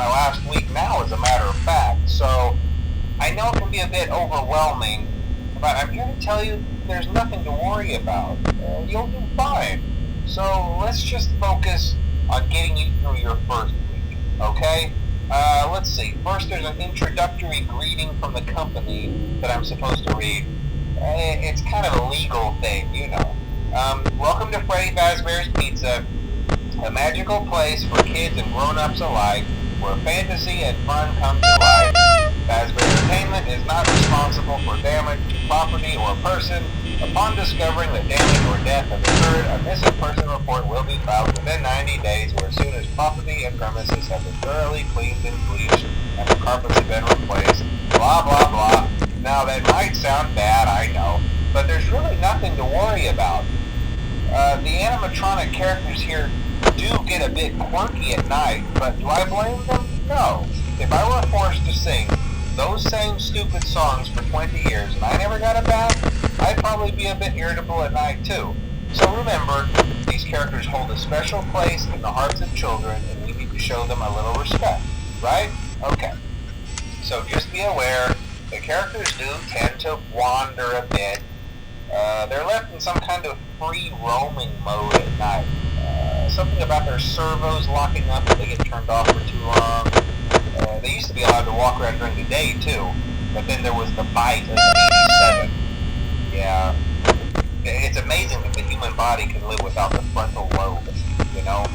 my last week now, as a matter of fact. So I know it can be a bit overwhelming, but I'm here to tell you there's nothing to worry about. You'll do fine. So let's just focus on getting you through your first week, okay? Let's see. First, there's an introductory greeting from the company that I'm supposed to read. It's kind of a legal thing, you know. Welcome to Freddy Fazbear's Pizza, a magical place for kids and grown-ups alike, where fantasy and fun come to life. Fazbear Entertainment is not responsible for damage to property or person. Upon discovering that damage or death has occurred, a missing person report will be filed within 90 days or as soon as property and premises have been thoroughly cleaned and bleached and the carpets have been replaced. Blah, blah, blah. Now, that might sound bad, I know, but there's really nothing to worry about. The animatronic characters here do get a bit quirky at night, but do I blame them? No. If I were forced to sing those same stupid songs for 20 years and I never got it back, I'd probably be a bit irritable at night too. So remember, these characters hold a special place in the hearts of children and we need to show them a little respect, right? Okay. So just be aware, the characters do tend to wander a bit. They're left in some kind of free roaming mode at night. Something about their servos locking up if they get turned off for too long. They used to be allowed to walk around during the day too, but then there was the bite of 87. Yeah. It's amazing that the human body can live without the frontal lobe, you know?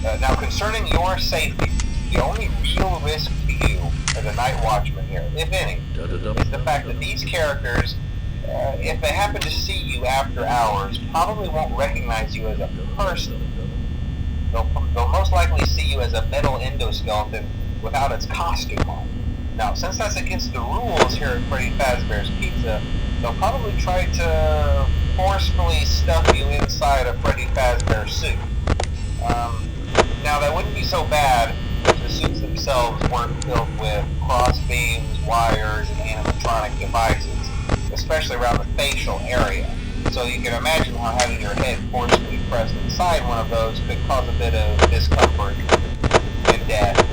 Now concerning your safety, the only real risk to you as a night watchman here, if any, is the fact that these characters, if they happen to see you after hours, probably won't recognize you as a person. They'll most likely see you as a metal endoskeleton without its costume on. Now, since that's against the rules here at Freddy Fazbear's Pizza, they'll probably try to forcefully stuff you inside a Freddy Fazbear suit. Now, that wouldn't be so bad if the suits themselves weren't filled with cross beams, wires, and animatronic devices, especially around the facial area. So you can imagine how having your head forcefully pressed inside one of those could cause a bit of discomfort and death.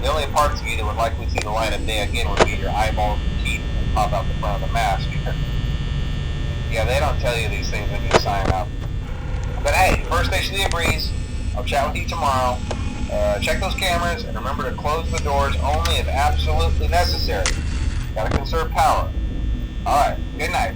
The only parts of you that would likely see the light of day again would be your eyeballs and teeth that pop out the front of the mask. Yeah, they don't tell you these things when you sign up. But hey, first station of the breeze. I'll chat with you tomorrow. Check those cameras and remember to close the doors only if absolutely necessary. Gotta conserve power. Alright, good night.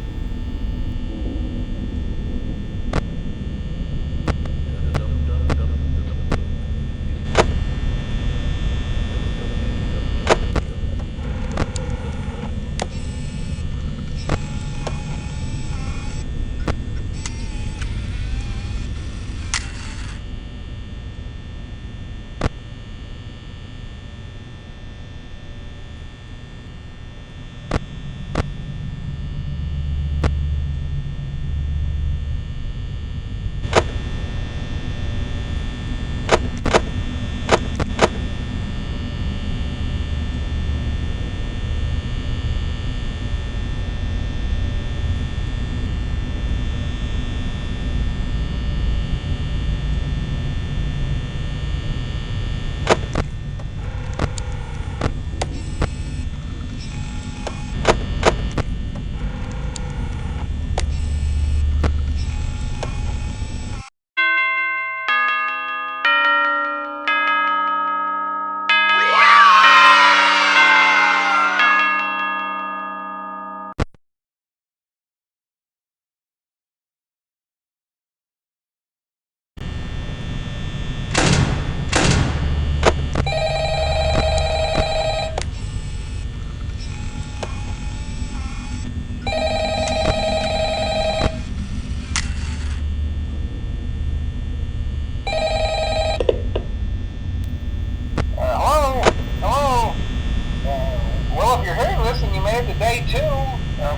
Day 2,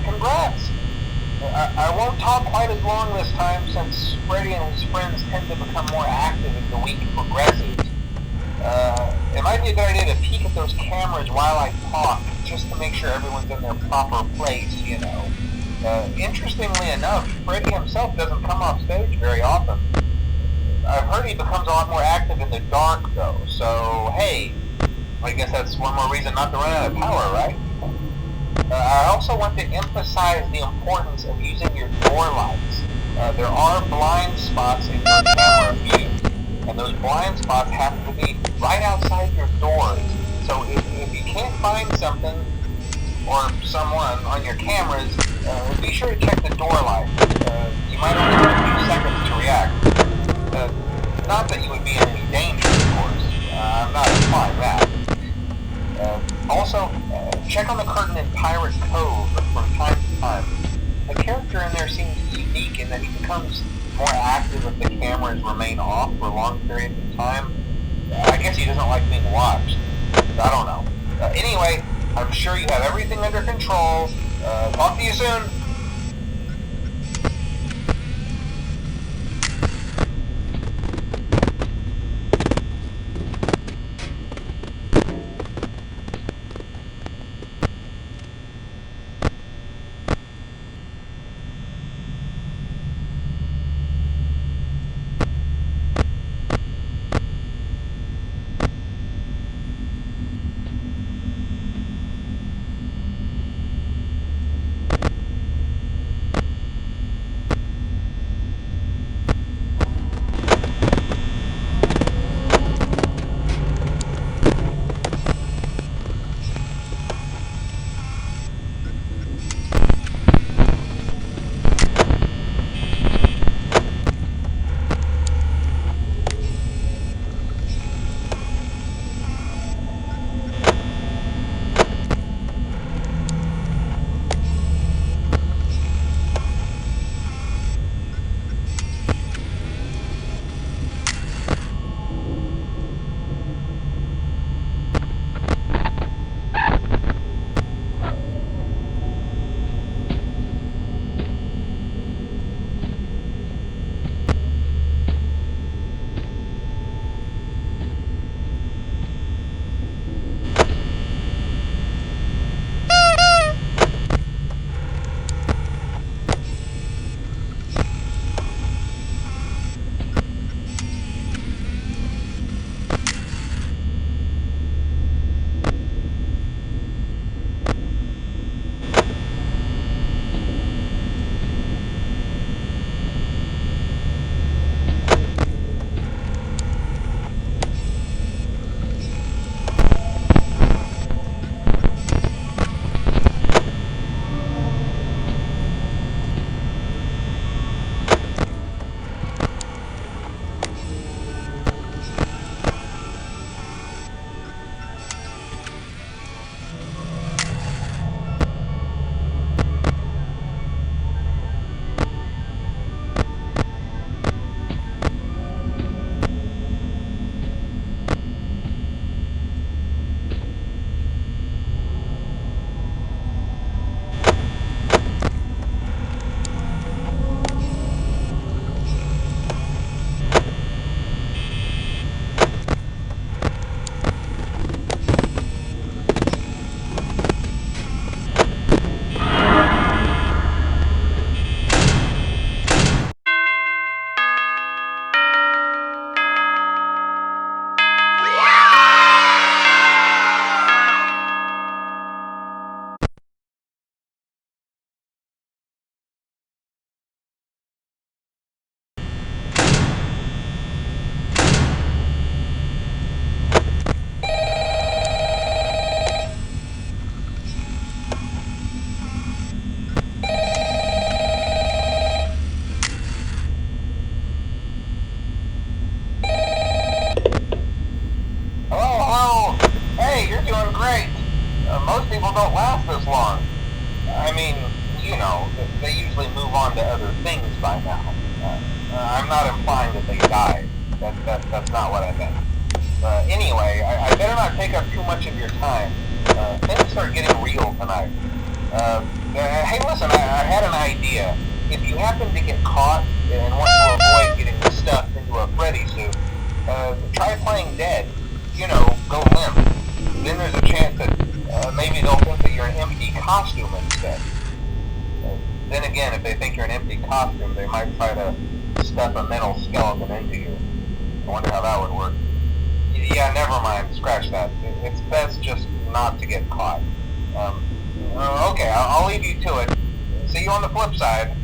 congrats. I won't talk quite as long this time since Freddy and his friends tend to become more active as the week progresses. It might be a good idea to peek at those cameras while I talk, just to make sure everyone's in their proper place, you know. Interestingly enough, Freddy himself doesn't come off stage very often. I've heard he becomes a lot more active in the dark, though. So, hey, I guess that's one more reason not to run out of power, right? I also want to emphasize the importance of using your door lights. There are blind spots in your camera view, and those blind spots happen to be right outside your doors. So if you can't find something or someone on your cameras, be sure to check the door light. You might only have a few seconds to react. Not that you would be in any danger, of course. I'm not implying that. Also, check on the curtain in Pirate Cove from time to time. The character in there seems unique in that he becomes more active if the cameras remain off for long periods of time. I guess he doesn't like being watched. I don't know. Anyway, I'm sure you have everything under control. Talk to you soon. Most people don't last this long. I mean, you know, they usually move on to other things by now. I'm not implying that they died. That's not what I meant. Anyway, I better not take up too much of your time. Things start getting real tonight. Hey, listen, I had an idea. If you happen to get caught and want to avoid getting stuffed into a Freddy suit, try playing dead. You know, go limp. Then there's a chance that maybe they'll think that you're an empty costume instead. Then again, if they think you're an empty costume, they might try to stuff a mental skeleton into you. I wonder how that would work. Yeah, never mind. Scratch that. It's best just not to get caught. Okay, I'll leave you to it. See you on the flip side.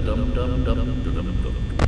dum dum dum dum dum dum.